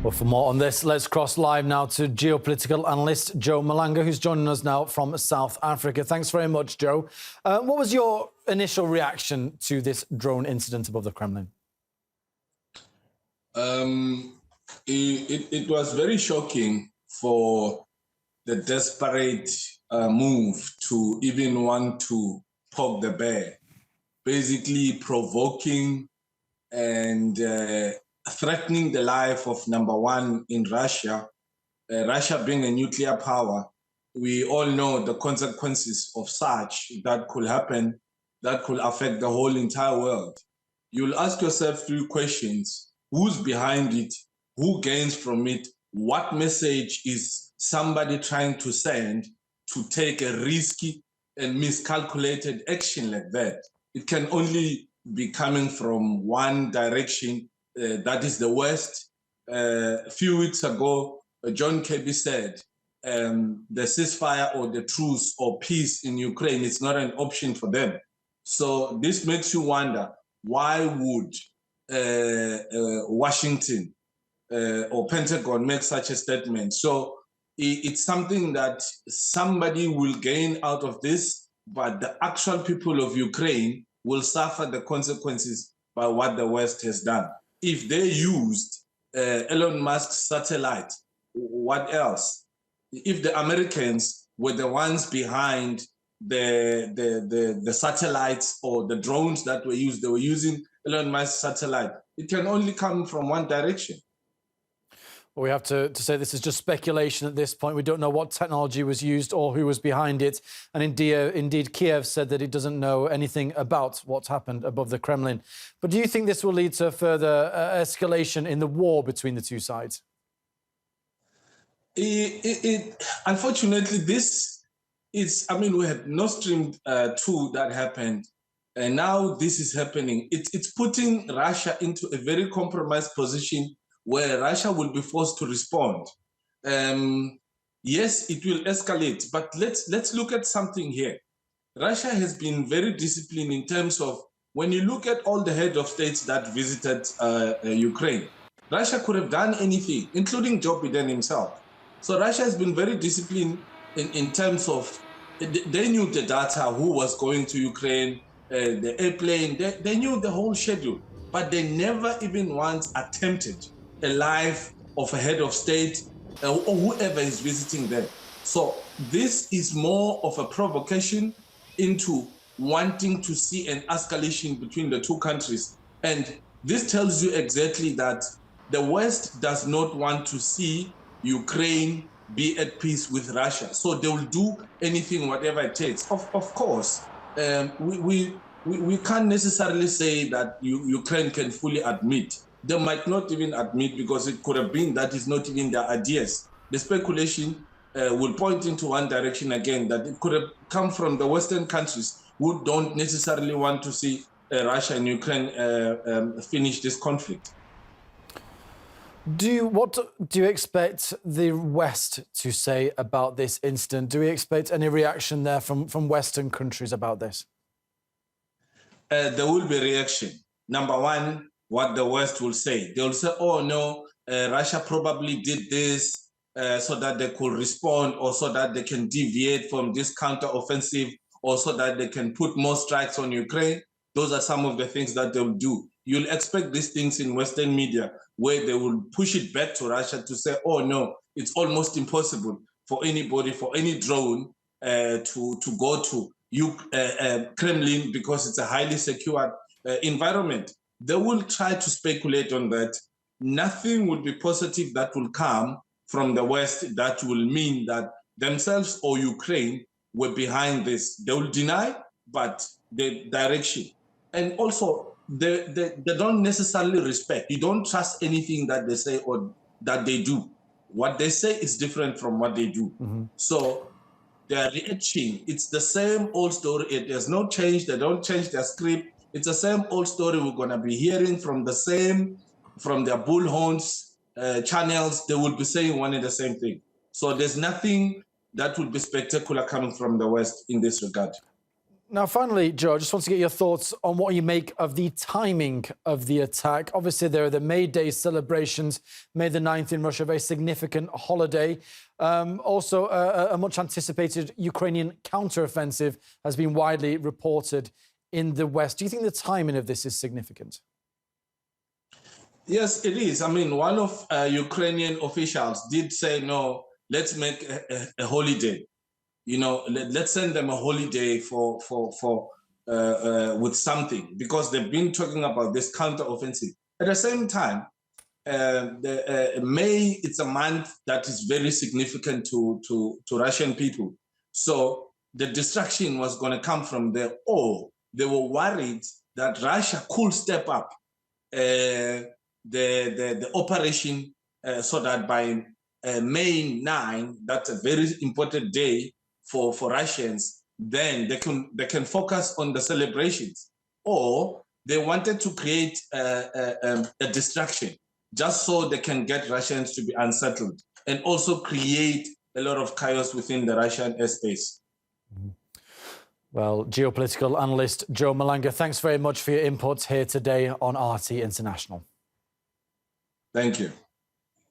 Well, for more on this, let's cross live now to geopolitical analyst Joe Malanga, who's joining us now from South Africa. Thanks very much, Joe. What was your initial reaction to this drone incident above the Kremlin? It was very shocking for the desperate move to even want to poke the bear, basically provoking and threatening the life of number one in Russia. Russia being a nuclear power, we all know the consequences of such that could happen, that could affect the whole entire world. You'll ask yourself three questions: who's behind it? Who gains from it? What message is somebody trying to send to take a risky and miscalculated action like that? It can only be coming from one direction, that is the West. A few weeks ago, John Kirby said the ceasefire or the truce or peace in Ukraine is not an option for them. So this makes you wonder, why would Washington or Pentagon make such a statement? So it's something that somebody will gain out of this, but the actual people of Ukraine will suffer the consequences by what the West has done. If they used Elon Musk's satellite, what else? If the Americans were the ones behind the satellites or the drones that were used, they were using Elon Musk's satellite, it can only come from one direction. Well, we have to say this is just speculation at this point. We don't know what technology was used or who was behind it. And indeed, Kiev said that it doesn't know anything about what's happened above the Kremlin. But do you think this will lead to further escalation in the war between the two sides? Unfortunately, this is, we had Nord Stream 2 that happened. And now this is happening. It's putting Russia into a very compromised position where Russia will be forced to respond. Yes, it will escalate, but let's look at something here. Russia has been very disciplined in terms of, when you look at all the head of states that visited Ukraine, Russia could have done anything, including Joe Biden himself. So Russia has been very disciplined in terms of, they knew the data, who was going to Ukraine, the airplane, they knew the whole schedule, but they never even once attempted a life of a head of state or whoever is visiting them. So this is more of a provocation into wanting to see an escalation between the two countries. And this tells you exactly that the West does not want to see Ukraine be at peace with Russia. So they will do anything, whatever it takes. Of course, we can't necessarily say that Ukraine can fully admit. They might not even admit, because it could have been that is not even their ideas. The speculation will point into one direction again, that it could have come from the Western countries who don't necessarily want to see Russia and Ukraine finish this conflict. What do you expect the West to say about this incident? Do we expect any reaction there from Western countries about this? There will be reaction. Number one, what the West will say. They will say, oh no, Russia probably did this so that they could respond, or so that they can deviate from this counter-offensive, or so that they can put more strikes on Ukraine. Those are some of the things that they'll do. You'll expect these things in Western media, where they will push it back to Russia to say, oh no, it's almost impossible for anybody, for any drone to go to Kremlin, because it's a highly secured environment. They will try to speculate on that. Nothing will be positive that will come from the West that will mean that themselves or Ukraine were behind this. They will deny, but the direction. And also, they don't necessarily respect. You don't trust anything that they say or that they do. What they say is different from what they do. Mm-hmm. So their reaction, it's the same old story. There's no change. They don't change their script. It's the same old story we're going to be hearing from their bullhorns channels. They will be saying one and the same thing. So there's nothing that would be spectacular coming from the West in this regard. Now, finally, Joe, I just want to get your thoughts on what you make of the timing of the attack. Obviously, there are the May Day celebrations, May the 9th in Russia, a very significant holiday. Also, a much anticipated Ukrainian counteroffensive has been widely reported in the West. Do you think the timing of this is significant? Yes, it is. I mean, one of Ukrainian officials did say, no, let's make a holiday. You know, let's send them a holiday with something, because they've been talking about this counteroffensive. At the same time, May, it's a month that is very significant to Russian people. So the distraction was going to come from there, or they were worried that Russia could step up the operation so that by May 9, that's a very important day for Russians, then they can focus on the celebrations. Or they wanted to create a distraction just so they can get Russians to be unsettled and also create a lot of chaos within the Russian airspace. Well, geopolitical analyst Joe Malanga, thanks very much for your input here today on RT International. Thank you.